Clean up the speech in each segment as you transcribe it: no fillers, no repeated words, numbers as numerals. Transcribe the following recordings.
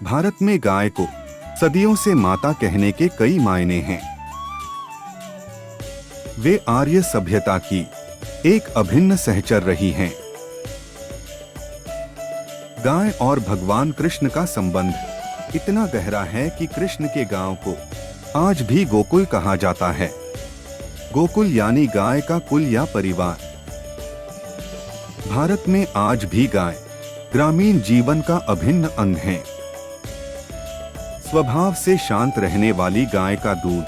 भारत में गाय को सदियों से माता कहने के कई मायने हैं। वे आर्य सभ्यता की एक अभिन्न सहचर रही हैं। गाय और भगवान कृष्ण का संबंध इतना गहरा है कि कृष्ण के गांव को आज भी गोकुल कहा जाता है। गोकुल यानी गाय का कुल या परिवार। भारत में आज भी गाय ग्रामीण जीवन का अभिन्न अंग है। स्वभाव से शांत रहने वाली गाय का दूध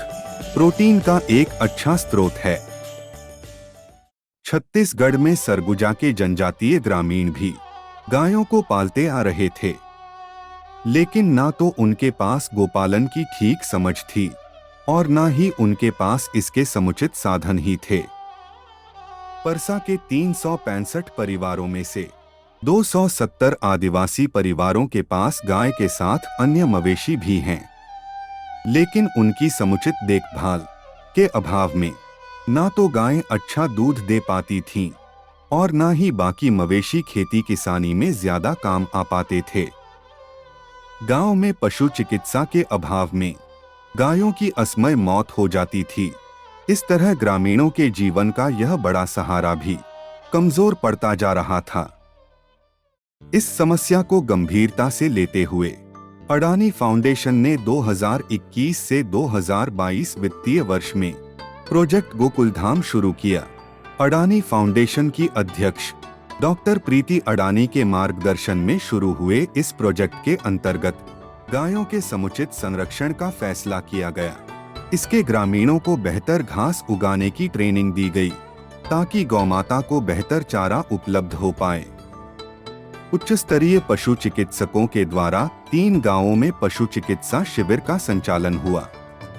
प्रोटीन का एक अच्छा स्रोत है। छत्तीसगढ़ में सरगुजा के जनजातीय ग्रामीण भी गायों को पालते आ रहे थे, लेकिन ना तो उनके पास गोपालन की ठीक समझ थी और ना ही उनके पास इसके समुचित साधन ही थे। परसा के 365 परिवारों में से 270 आदिवासी परिवारों के पास गाय के साथ अन्य मवेशी भी हैं, लेकिन उनकी समुचित देखभाल के अभाव में ना तो गायें अच्छा दूध दे पाती थीं और ना ही बाकी मवेशी खेती किसानी में ज्यादा काम आ पाते थे। गांव में पशु चिकित्सा के अभाव में गायों की असमय मौत हो जाती थी। इस तरह ग्रामीणों के जीवन का यह बड़ा सहारा भी कमजोर पड़ता जा रहा था। इस समस्या को गंभीरता से लेते हुए अडानी फाउंडेशन ने 2021 से 2022 वित्तीय वर्ष में प्रोजेक्ट गोकुलधाम शुरू किया। अडानी फाउंडेशन की अध्यक्ष डॉक्टर प्रीति अडानी के मार्गदर्शन में शुरू हुए इस प्रोजेक्ट के अंतर्गत गायों के समुचित संरक्षण का फैसला किया गया। इसके ग्रामीणों को बेहतर घास उगाने की ट्रेनिंग दी गई ताकि गौमाता को बेहतर चारा उपलब्ध हो पाए। उच्च स्तरीय पशु चिकित्सकों के द्वारा 3 गांवों में पशु चिकित्सा शिविर का संचालन हुआ,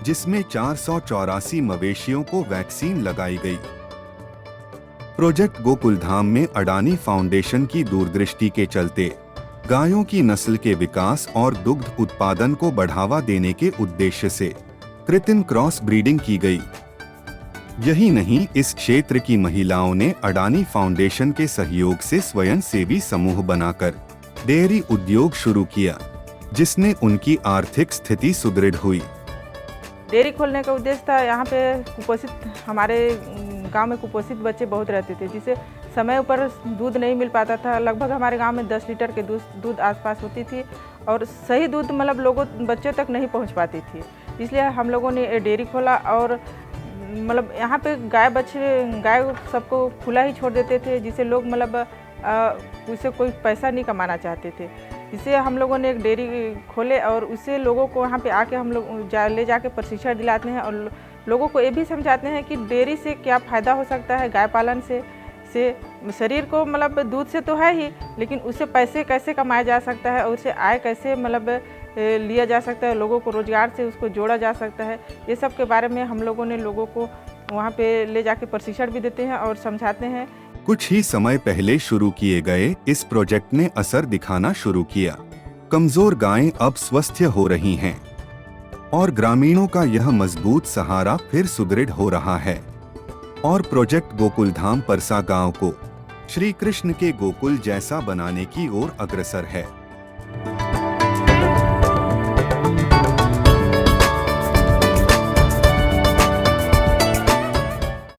जिसमें 484 मवेशियों को वैक्सीन लगाई गई। प्रोजेक्ट गोकुलधाम में अडानी फाउंडेशन की दूरदृष्टि के चलते गायों की नस्ल के विकास और दुग्ध उत्पादन को बढ़ावा देने के उद्देश्य से कृत्रिम क्रॉस ब्रीडिंग की गई। यही नहीं, इस क्षेत्र की महिलाओं ने अडानी फाउंडेशन के सहयोग से स्वयंसेवी समूह बनाकर डेयरी उद्योग शुरू किया, जिसने उनकी आर्थिक स्थिति सुदृढ़ हुई। डेयरी खोलने का उद्देश्य था, यहाँ पे हमारे गांव में कुपोषित बच्चे बहुत रहते थे, जिसे समय पर दूध नहीं मिल पाता था। लगभग हमारे गांव में 10 लीटर के दूध आसपास होती थी और सही दूध बच्चों तक नहीं पहुँच पाती थी। इसलिए हम लोगों ने डेयरी खोला और यहाँ पे गाय सबको खुला ही छोड़ देते थे, जिसे लोग उससे कोई पैसा नहीं कमाना चाहते थे। इससे हम लोगों ने एक डेयरी खोले और उससे लोगों को वहाँ पे आके हम लोग ले जाके प्रशिक्षण दिलाते हैं और लोगों को ये भी समझाते हैं कि डेयरी से क्या फ़ायदा हो सकता है। गाय पालन से शरीर को दूध से तो है ही, लेकिन उससे पैसे कैसे कमाया जा सकता है और उससे आय कैसे लिया जा सकता है, लोगों को रोजगार से उसको जोड़ा जा सकता है। ये सब के बारे में हम लोगों ने लोगों को वहाँ पे ले जाके प्रशिक्षण भी देते हैं और समझाते हैं। कुछ ही समय पहले शुरू किए गए इस प्रोजेक्ट ने असर दिखाना शुरू किया। कमजोर गायें अब स्वस्थ हो रही हैं और ग्रामीणों का यह मजबूत सहारा फिर सुदृढ़ हो रहा है और प्रोजेक्ट गोकुलधाम परसा गांव को श्री कृष्ण के गोकुल जैसा बनाने की ओर अग्रसर है।